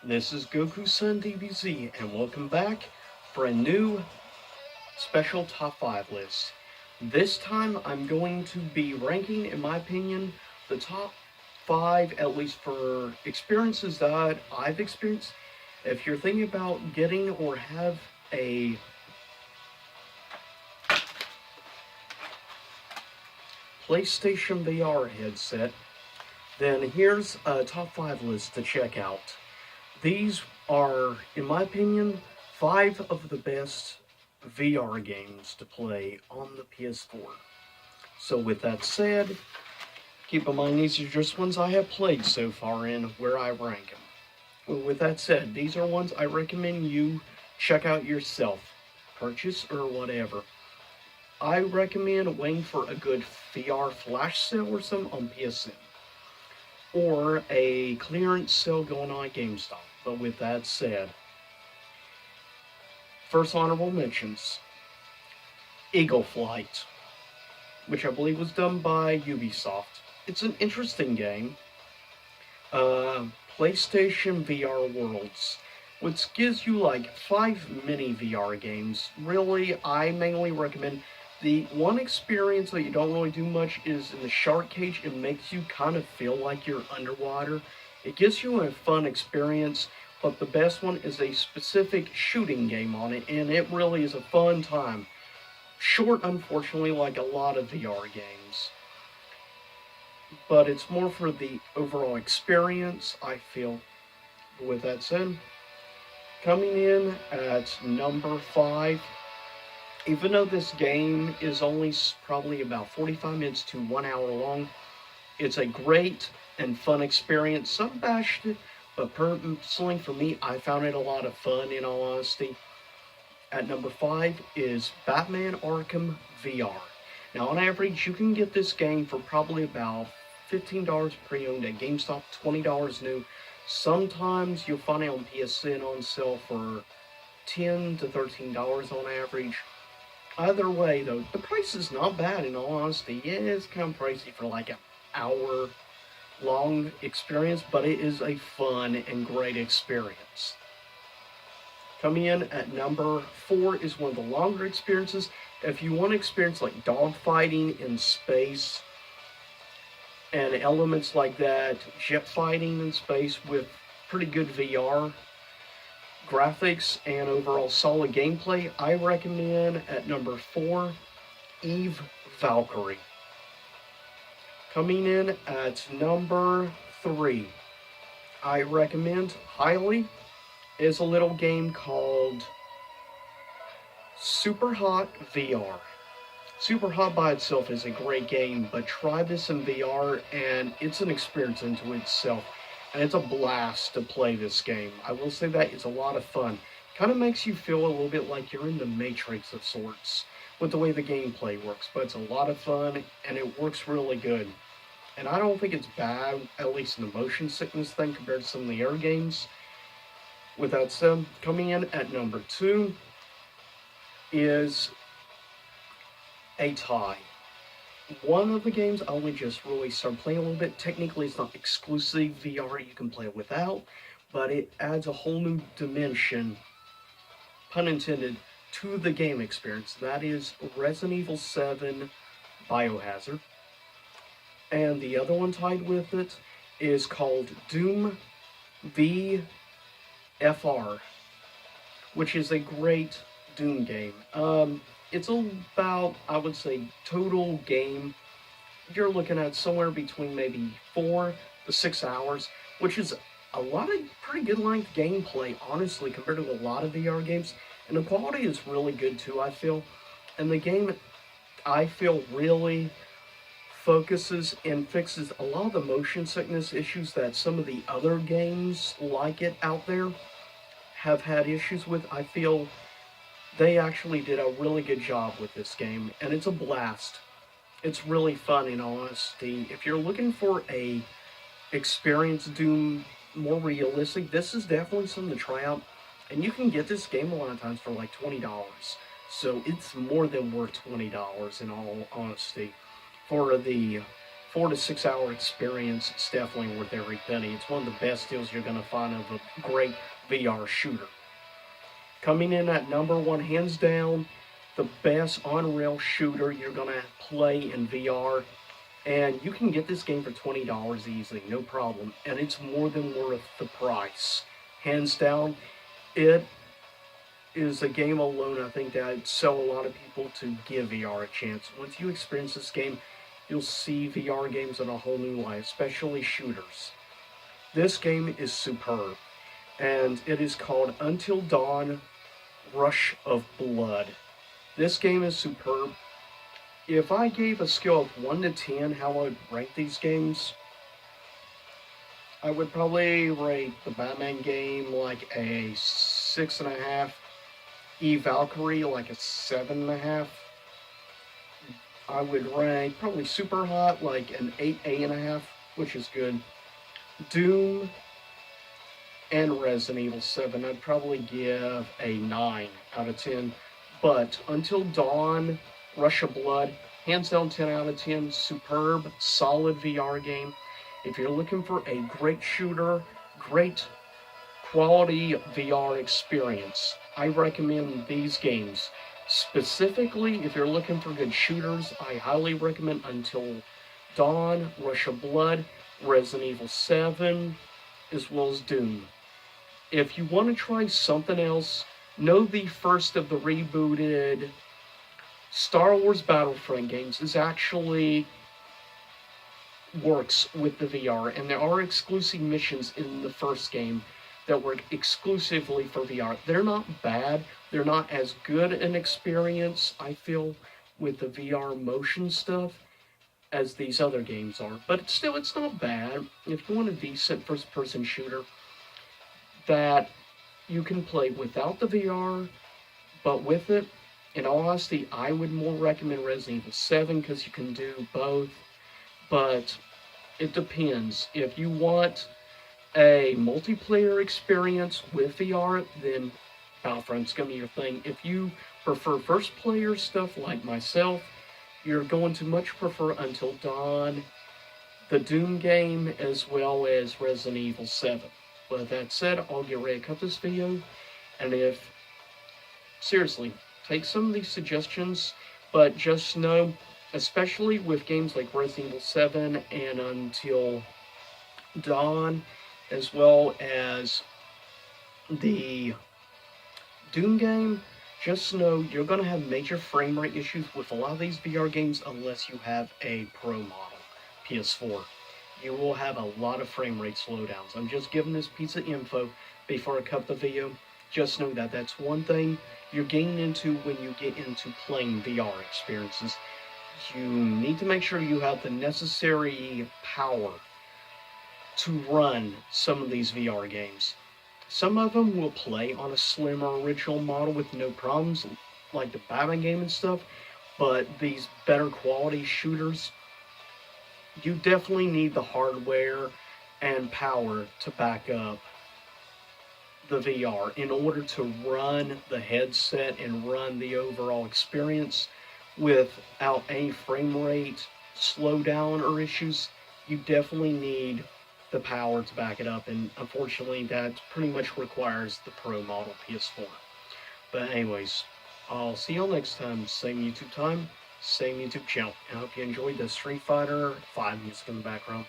This is Goku-san DBZ, and welcome back for a new special top 5 list. This time I'm going to be ranking, in my opinion, the top 5, at least for experiences that I've experienced. If you're thinking about getting or have a PlayStation VR headset, then here's a top 5 list to check out. These are, in my opinion, 5 of the best VR games to play on the PS4. So with that said, keep in mind these are just ones I have played so far in where I rank them. Well, with that said, these are ones I recommend you check out yourself, purchase or whatever. I recommend waiting for a good VR flash sale or something on PSN, or a clearance sale going on at GameStop. But with that said, first honorable mentions: Eagle Flight, which I believe was done by Ubisoft. It's an interesting game. PlayStation VR Worlds, which gives you like 5 mini VR games. Really, I mainly recommend the one experience that you don't really do much is in the shark cage. It makes you kind of feel like you're underwater. It gives you a fun experience, but the best one is a specific shooting game on it, and it really is a fun time. Short, unfortunately, like a lot of VR games, but it's more for the overall experience, I feel. With that said, coming in at number 5, even though this game is only probably about 45 minutes to 1 hour long, it's a great and fun experience. Some bashed it, but personally for me, I found it a lot of fun, in all honesty. At number 5 is Batman Arkham VR. Now, on average, you can get this game for probably about $15 pre-owned at GameStop, $20 new. Sometimes you'll find it on PSN on sale for $10 to $13 on average. Either way, though, the price is not bad, in all honesty. Yeah, it's kind of pricey for like an hour long experience, but it is a fun and great experience. Coming in at number 4 is one of the longer experiences. If you want to experience like dogfighting in space and elements like that, jet fighting in space with pretty good VR graphics and overall solid gameplay, I recommend at number 4, Eve Valkyrie. Coming in at number 3, I recommend highly, is a little game called Super Hot VR. Super Hot by itself is a great game, but try this in VR and it's an experience into itself. And it's a blast to play this game. I will say that it's a lot of fun. Kind of makes you feel a little bit like you're in the Matrix of sorts with the way the gameplay works, but it's a lot of fun and it works really good. And I don't think it's bad, at least in the motion sickness thing, compared to some of the other games. With that said, coming in at number 2 is a tie. One of the games I only just really started playing a little bit. Technically, it's not exclusive VR, you can play it without, but it adds a whole new dimension, pun intended, to the game experience. That is Resident Evil 7 Biohazard. And the other one tied with it is called Doom VFR, which is a great Doom game. It's about, I would say, total game, you're looking at somewhere between maybe 4 to 6 hours, which is a lot of pretty good length gameplay, honestly, compared to a lot of VR games. And the quality is really good too, I feel. And the game, I feel, really focuses and fixes a lot of the motion sickness issues that some of the other games like it out there have had issues with. I feel they actually did a really good job with this game, and it's a blast. It's really fun, in honesty. If you're looking for a experience Doom more realistic, this is definitely something to try out. And you can get this game a lot of times for like $20. So it's more than worth $20, in all honesty, for the 4 to 6 hour experience. It's definitely worth every penny. It's one of the best deals you're going to find of a great VR shooter. Coming in at number one, hands down, the best on-rail shooter you're going to play in VR. And you can get this game for $20 easily, no problem. And it's more than worth the price. Hands down, it is a game alone, I think, that I'd sell a lot of people to give VR a chance. Once you experience this game, you'll see VR games in a whole new light, especially shooters. This game is superb, and it is called Until Dawn Rush of Blood. This game is superb. If I gave a scale of 1 to 10 how I would rank these games, I would probably rate the Batman game like a 6.5, Valkyrie like a 7.5. I would rank probably Super Hot like an 8.5, which is good. Doom and Resident Evil 7, I'd probably give a 9 out of 10. But Until Dawn, Rush of Blood, hands down 10 out of 10. Superb, solid VR game. If you're looking for a great shooter, great quality VR experience, I recommend these games. Specifically, if you're looking for good shooters, I highly recommend Until Dawn, Rush of Blood, Resident Evil 7, as well as Doom. If you want to try something else, know the first of the rebooted Star Wars Battlefront games is actually works with the VR, and there are exclusive missions in the first game that work exclusively for VR. They're not bad. They're not as good an experience, I feel, with the VR motion stuff as these other games are. But still, it's not bad. If you want a decent first-person shooter that you can play without the VR, but with it, in all honesty, I would more recommend Resident Evil 7 because you can do both. But it depends. If you want a multiplayer experience with VR, then Battlefront's going to be your thing. If you prefer first player stuff like myself, you're going to much prefer Until Dawn, the Doom game, as well as Resident Evil 7. But that said, I'll get ready to cut this video, and seriously, take some of these suggestions, but just know, especially with games like Resident Evil 7 and Until Dawn, as well as the Doom game, just know you're going to have major frame rate issues with a lot of these VR games unless you have a Pro model PS4. You will have a lot of frame rate slowdowns. I'm just giving this piece of info before I cut the video. Just know that that's one thing you're getting into when you get into playing VR experiences. You need to make sure you have the necessary power to run some of these VR games. Some of them will play on a slimmer original model with no problems, like the Batman game and stuff, but these better quality shooters, you definitely need the hardware and power to back up the VR in order to run the headset and run the overall experience without any frame rate slowdown or issues. You definitely need the power to back it up, and unfortunately that pretty much requires the Pro model PS4. But anyways, I'll see y'all next time. Same YouTube time, same YouTube channel. I hope you enjoyed the Street Fighter 5 music in the background.